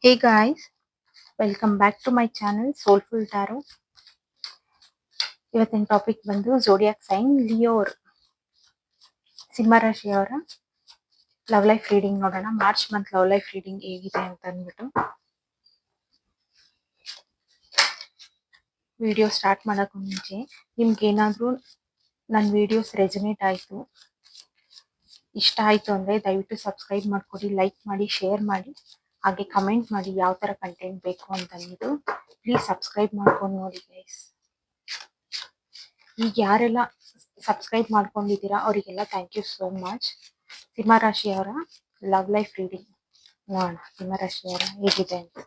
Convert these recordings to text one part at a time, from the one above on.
Hey guys, welcome back to my channel Soulful Tarot. ಇವತ್ತಿನ topic ಬಂದು ಝೋಡಿಯಾಕ್ sign Leo ಸಿಂಹ ರಾಶಿಯವರ love life reading ನೋಡೋಣ. March month love life reading ಹೇಗಿದೆ ಅಂತ ಅಂದ್ಬಿಟ್ಟು ವಿಡಿಯೋ ಸ್ಟಾರ್ಟ್ ಮಾಡೋಕ್ಕೂ ಮುಂಚೆ ನಿಮ್ಗೆ ಏನಾದರೂ ನನ್ನ ವಿಡಿಯೋಸ್ ರೆಸನೇಟ್ ಆಯಿತು, ಇಷ್ಟ ಆಯಿತು ಅಂದರೆ ದಯವಿಟ್ಟು ಸಬ್ಸ್ಕ್ರೈಬ್ ಮಾಡಿಕೊಡಿ, ಲೈಕ್ ಮಾಡಿ, ಶೇರ್ ಮಾಡಿ, ಹಾಗೆ ಕಮೆಂಟ್ ಮಾಡಿ ಯಾವ ಥರ ಕಂಟೆಂಟ್ ಬೇಕು ಅಂತ ಅಂದ್ಬಿಟ್ಟು ಪ್ಲೀಸ್ ಸಬ್ಸ್ಕ್ರೈಬ್ ಮಾಡ್ಕೊಂಡು ನೋಡಿ ಗೈಸ್. ಈಗ ಯಾರೆಲ್ಲ ಸಬ್ಸ್ಕ್ರೈಬ್ ಮಾಡ್ಕೊಂಡಿದ್ದೀರಾ ಅವರಿಗೆಲ್ಲ ಥ್ಯಾಂಕ್ ಯು ಸೋ ಮಚ್. ಸಿಂಹ ರಾಶಿಯವರ ಲವ್ ಲೈಫ್ ರೀಡಿಂಗ್ ನೋಡೋಣ, ಸಿಂಹ ರಾಶಿಯವರ ಹೇಗಿದೆ ಅಂತ.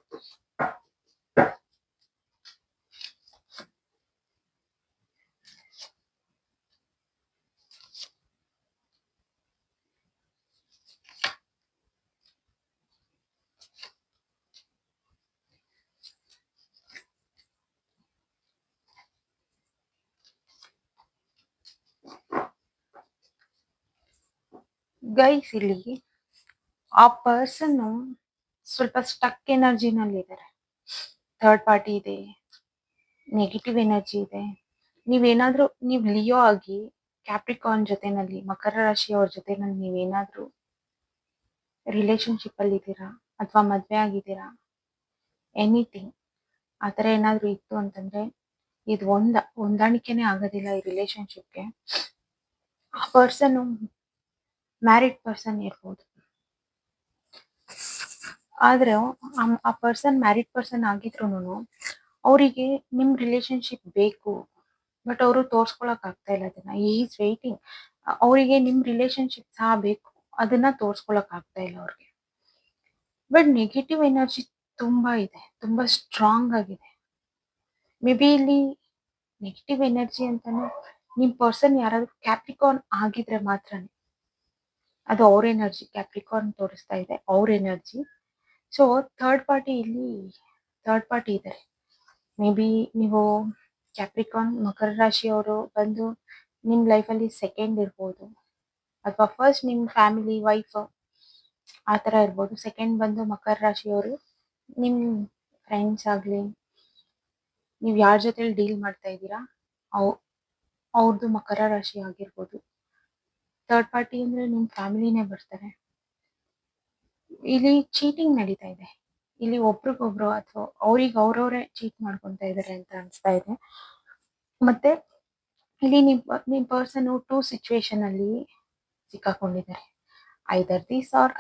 ಗೈಸ್, ಇಲ್ಲಿ ಆ ಪರ್ಸನ್ನು ಸ್ವಲ್ಪ ಸ್ಟಕ್ ಎನರ್ಜಿನಲ್ಲಿ ಇದ್ದಾರೆ. ಥರ್ಡ್ ಪಾರ್ಟಿ ಇದೆ, ನೆಗೆಟಿವ್ ಎನರ್ಜಿ ಇದೆ. ನೀವು ಲಿಯೋ ಆಗಿ ಕ್ಯಾಪ್ರಿಕಾನ್ ಜೊತೆನಲ್ಲಿ, ಮಕರ ರಾಶಿಯವ್ರ ಜೊತೆನಲ್ಲಿ ನೀವೇನಾದ್ರೂ ರಿಲೇಶನ್ಶಿಪ್ ಅಲ್ಲಿ ಇದ್ದೀರಾ ಅಥವಾ ಮದ್ವೆ ಆಗಿದ್ದೀರಾ, ಎನಿಥಿಂಗ್ ಆ ಥರ ಏನಾದ್ರು ಇತ್ತು ಅಂತಂದ್ರೆ ಇದು ಹೊಂದಾಣಿಕೆನೇ ಆಗೋದಿಲ್ಲ ಈ ರಿಲೇಶನ್ಶಿಪ್ಗೆ. ಆ ಪರ್ಸನ್ ಮ್ಯಾರಿಡ್ ಪರ್ಸನ್ ಇರ್ಬೋದು, ಆದ್ರೆ ಆ ಪರ್ಸನ್ ಮ್ಯಾರಿಡ್ ಪರ್ಸನ್ ಆಗಿದ್ರು ಅವರಿಗೆ ನಿಮ್ ರಿಲೇಶನ್ಶಿಪ್ ಬೇಕು, ಬಟ್ ಅವರು ತೋರ್ಸ್ಕೊಳಕ್ ಆಗ್ತಾ ಇಲ್ಲ ಅದನ್ನ. ಈಸ್ ವೇಟಿಂಗ್, ಅವರಿಗೆ ನಿಮ್ ರಿಲೇಶನ್ಶಿಪ್ ಸಹ ಬೇಕು, ಅದನ್ನ ತೋರ್ಸ್ಕೊಳಕ್ ಆಗ್ತಾ ಇಲ್ಲ ಅವ್ರಿಗೆ. ಬಟ್ ನೆಗೆಟಿವ್ ಎನರ್ಜಿ ತುಂಬಾ ಇದೆ, ತುಂಬಾ ಸ್ಟ್ರಾಂಗ್ ಆಗಿದೆ. ಮೇ ಬಿ ಇಲ್ಲಿ ನೆಗೆಟಿವ್ ಎನರ್ಜಿ ಅಂತಾನೆ ನಿಮ್ ಪರ್ಸನ್ ಯಾರಾದ್ರೂ ಕ್ಯಾಪ್ರಿಕಾನ್ ಆಗಿದ್ರೆ ಮಾತ್ರನೇ ಅದು ಅವ್ರ ಎನರ್ಜಿ. ಕ್ಯಾಪ್ರಿಕಾನ್ ತೋರಿಸ್ತಾ ಇದೆ ಅವ್ರ ಎನರ್ಜಿ. ಸೊ ಥರ್ಡ್ ಪಾರ್ಟಿ ಇದ್ದಾರೆ. ಮೇ ಬಿ ನೀವು ಕ್ಯಾಪ್ರಿಕಾನ್ ಮಕರ ರಾಶಿಯವರು ಬಂದು ನಿಮ್ ಲೈಫಲ್ಲಿ ಸೆಕೆಂಡ್ ಇರ್ಬೋದು, ಅಥವಾ ಫಸ್ಟ್ ನಿಮ್ ಫ್ಯಾಮಿಲಿ ವೈಫ್ ಆ ಥರ ಇರ್ಬೋದು. ಸೆಕೆಂಡ್ ಬಂದು ಮಕರ ರಾಶಿಯವರು ನಿಮ್ ಫ್ರೆಂಡ್ಸ್ ಆಗ್ಲಿ, ನೀವು ಯಾರ ಜೊತೆ ಡೀಲ್ ಮಾಡ್ತಾ ಇದ್ದೀರಾ ಅವ್ರದ್ದು ಮಕರ ರಾಶಿ ಆಗಿರ್ಬೋದು. ಥರ್ಡ್ ಪಾರ್ಟಿ ಅಂದ್ರೆ ನಿಮ್ ಫ್ಯಾಮಿಲಿನೇ ಬರ್ತಾರೆ. ಇಲ್ಲಿ ಚೀಟಿಂಗ್ ನಡೀತಾ ಇದೆ, ಇಲ್ಲಿ ಒಬ್ರಿಗೊಬ್ರು ಅಥವಾ ಅವ್ರವ್ರೇ ಚೀಟ್ ಮಾಡ್ಕೊತಾ ಇದಾರೆ ಅಂತ ಅನ್ಸ್ತಾ ಇದೆ. ಮತ್ತೆ ಇಲ್ಲಿ ನಿಮ್ ಪರ್ಸನ್ ಟೂ ಸಿಚುವೇಶನ್ ಅಲ್ಲಿ ಸಿಕ್ಕಾಕೊಂಡಿದ್ದಾರೆ. ಐದರ್ ದಿಸ್ ಆರ್